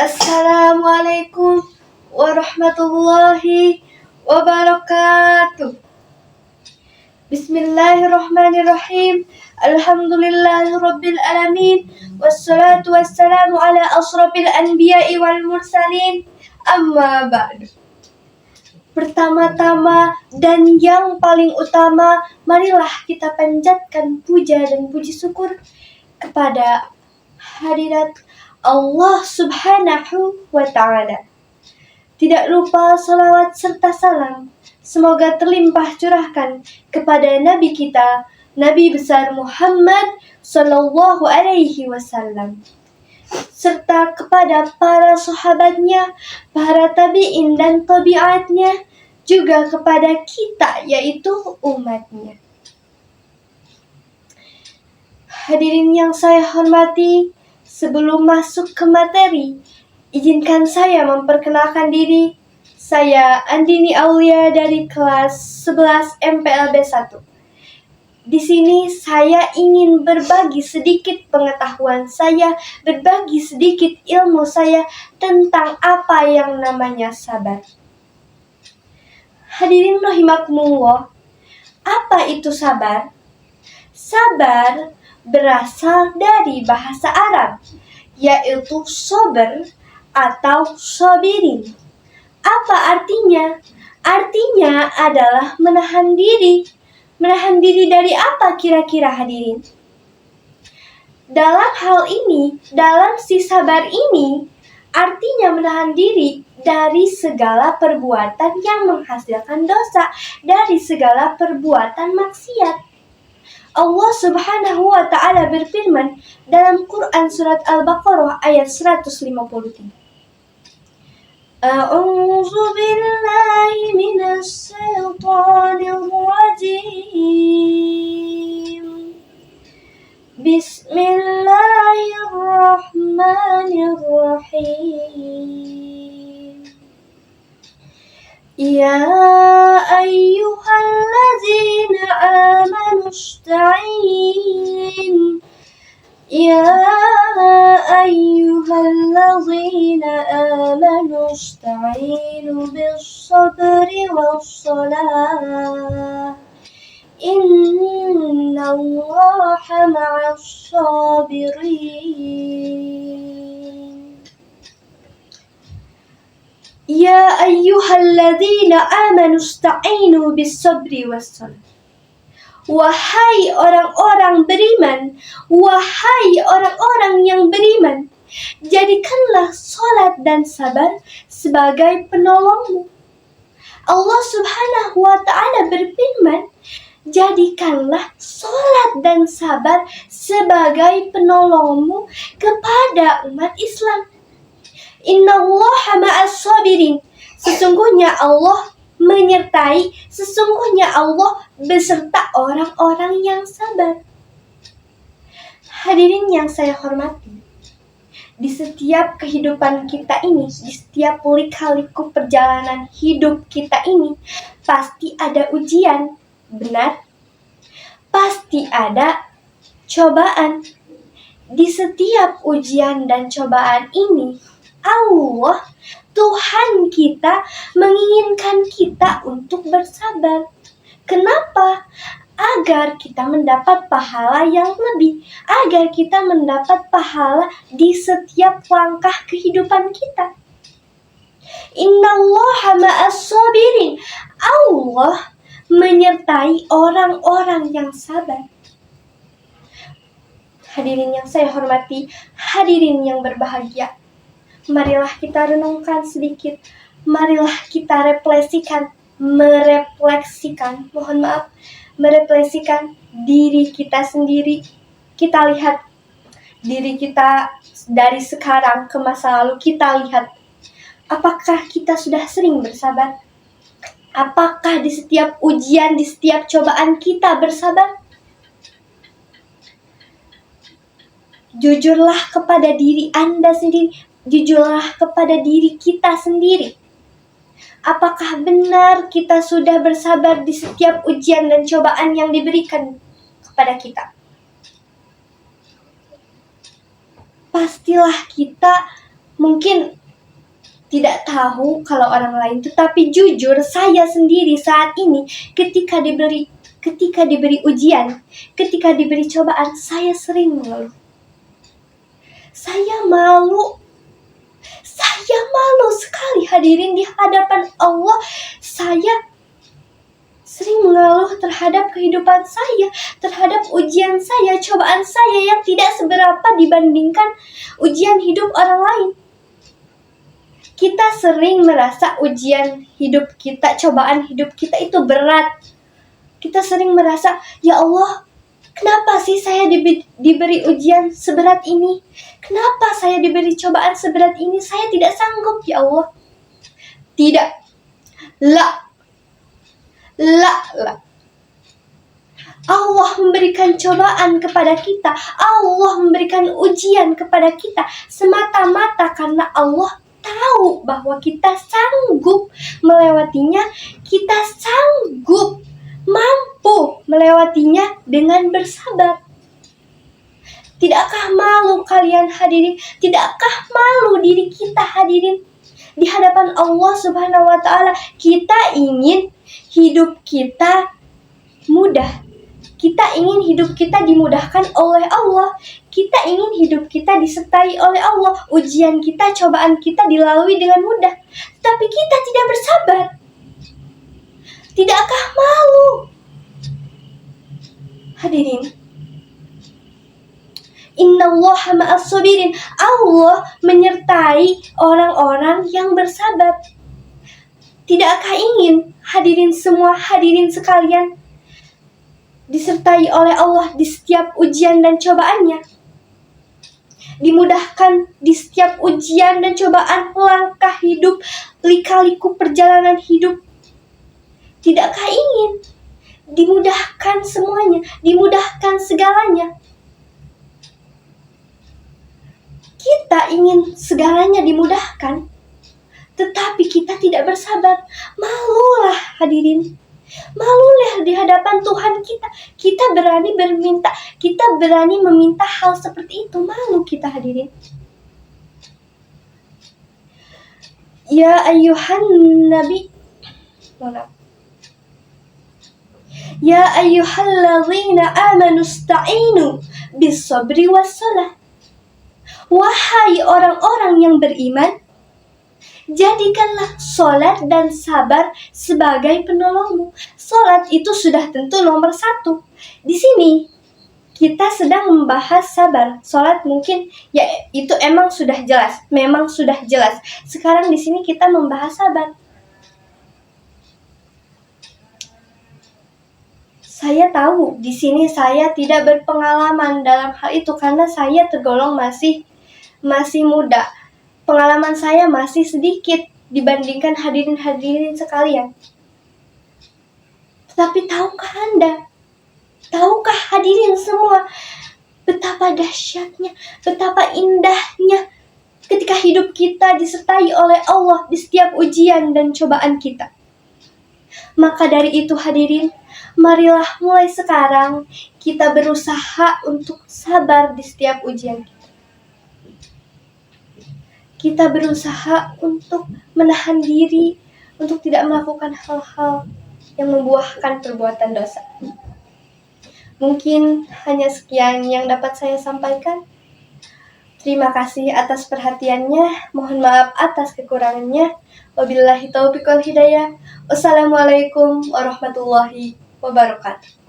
Assalamualaikum warahmatullahi wabarakatuh. Bismillahirrahmanirrahim. Alhamdulillahirabbil alamin. Wassalatu wassalamu ala asrofil anbiya'i wal mursalin. Amma ba'du. Pertama-tama dan yang paling utama, marilah kita panjatkan puja dan puji syukur kepada hadirat Allah Subhanahu wa ta'ala. Tidak lupa salawat serta salam semoga terlimpah curahkan kepada Nabi kita, Nabi besar Muhammad Sallallahu Alaihi Wasallam, serta kepada para sahabatnya, para tabi'in dan tabi'atnya, juga kepada kita yaitu umatnya. Hadirin yang saya hormati, sebelum masuk ke materi, izinkan saya memperkenalkan diri. Saya Andini Aulia dari kelas 11 MPLB 1. Di sini saya ingin berbagi sedikit pengetahuan saya, berbagi sedikit ilmu saya tentang apa yang namanya sabar. Hadirin rahimakumullah, apa itu sabar? Sabar berasal dari bahasa Arab, yaitu sober atau sobirin. Apa artinya? Artinya adalah menahan diri. Menahan diri dari apa kira-kira hadirin? Dalam hal ini, dalam si sabar ini, artinya menahan diri dari segala perbuatan yang menghasilkan dosa, dari segala perbuatan maksiat. Allah Subhanahu wa ta'ala berfirman dalam Quran surat Al-Baqarah ayat 153. A'udzu billahi minasy syaithanir rajim. Bismillahirrahmanirrahim. Ya ayyuhallazina amanu ista'in. Ya ayyuhallazina amanu ista'inu bis-sabri was-salah. Innallaha ma'as-sabirin. Ya ayyuhalladzina amanu ista'inu bis-sabri was-salah. Wahai orang-orang beriman, wahai orang-orang yang beriman, jadikanlah salat dan sabar sebagai penolongmu. Allah Subhanahu wa ta'ala berfirman, jadikanlah salat dan sabar sebagai penolongmu kepada umat Islam. Innallaha ma'as-sabirin. Sesungguhnya Allah menyertai, sesungguhnya Allah beserta orang-orang yang sabar. Hadirin yang saya hormati, di setiap kehidupan kita ini, di setiap lika-liku perjalanan hidup kita ini, pasti ada ujian, benar? Pasti ada cobaan. Di setiap ujian dan cobaan ini, Allah, Tuhan kita menginginkan kita untuk bersabar. Kenapa? Agar kita mendapat pahala yang lebih, agar kita mendapat pahala di setiap langkah kehidupan kita. Innallaha ma'as-sabirin. Allah menyertai orang-orang yang sabar. Hadirin yang saya hormati, hadirin yang berbahagia, marilah kita renungkan sedikit, marilah kita merefleksikan diri kita sendiri. Kita lihat diri kita dari sekarang ke masa lalu, kita lihat apakah kita sudah sering bersabar? Apakah di setiap ujian, di setiap cobaan kita bersabar? Jujurlah kepada diri Anda sendiri, jujurlah kepada diri kita sendiri. Apakah benar kita sudah bersabar di setiap ujian dan cobaan yang diberikan kepada kita? Pastilah kita mungkin tidak tahu kalau orang lain, tetapi jujur saya sendiri saat ini ketika diberi ujian, ketika diberi cobaan, saya sering mengeluh. Saya malu sekali hadirin di hadapan Allah. Saya sering mengeluh terhadap kehidupan saya, terhadap ujian saya, cobaan saya yang tidak seberapa dibandingkan ujian hidup orang lain. Kita sering merasa ujian hidup kita, cobaan hidup kita itu berat. Kita sering merasa, ya Allah, kenapa sih saya diberi ujian seberat ini? Kenapa saya diberi cobaan seberat ini? Saya tidak sanggup, ya Allah. Tidak. La. Allah memberikan cobaan kepada kita. Allah memberikan ujian kepada kita semata-mata karena Allah tahu bahwa kita sanggup melewatinya, kita sanggup mampu melewatinya dengan bersabar. Tidakkah malu kalian hadirin? Tidakkah malu diri kita hadirin? Di hadapan Allah Subhanahu wa Ta'ala, kita ingin hidup kita mudah. Kita ingin hidup kita dimudahkan oleh Allah. Kita ingin hidup kita disertai oleh Allah. Ujian kita, cobaan kita dilalui dengan mudah. Tapi kita tidak bersabar. Tidakkah malu? Hadirin, Innallaha ma'as sabirin. Allah menyertai orang-orang yang bersabar. Tidakkah ingin hadirin semua, hadirin sekalian, disertai oleh Allah di setiap ujian dan cobaannya? Dimudahkan di setiap ujian dan cobaan langkah hidup, lika-liku perjalanan hidup. Tidakkah ingin dimudahkan semuanya, dimudahkan segalanya? Kita ingin segalanya dimudahkan, tetapi kita tidak bersabar. Malulah hadirin. Malulah di hadapan Tuhan kita. Kita berani berminta, kita berani meminta hal seperti itu. Malu kita hadirin. Ya ayyuhan nabi, ya ayyuhalladzina amanu ista'inu bis sabri was salah. Wahai orang-orang yang beriman, jadikanlah sholat dan sabar sebagai penolongmu. Sholat itu sudah tentu nomor 1. Di sini kita sedang membahas sabar. Sholat mungkin ya itu emang sudah jelas, memang sudah jelas. Sekarang di sini kita membahas sabar. Saya tahu di sini saya tidak berpengalaman dalam hal itu karena saya tergolong masih muda. Pengalaman saya masih sedikit dibandingkan hadirin-hadirin sekalian. Tetapi tahukah Anda? Tahukah hadirin semua betapa dahsyatnya, betapa indahnya ketika hidup kita disertai oleh Allah di setiap ujian dan cobaan kita? Maka dari itu hadirin, marilah mulai sekarang kita berusaha untuk sabar di setiap ujian kita. Kita berusaha untuk menahan diri, untuk tidak melakukan hal-hal yang membuahkan perbuatan dosa. Mungkin hanya sekian yang dapat saya sampaikan. Terima kasih atas perhatiannya. Mohon maaf atas kekurangannya. Wabillahi taufiq wal hidayah. Wassalamualaikum warahmatullahi wabarakatuh.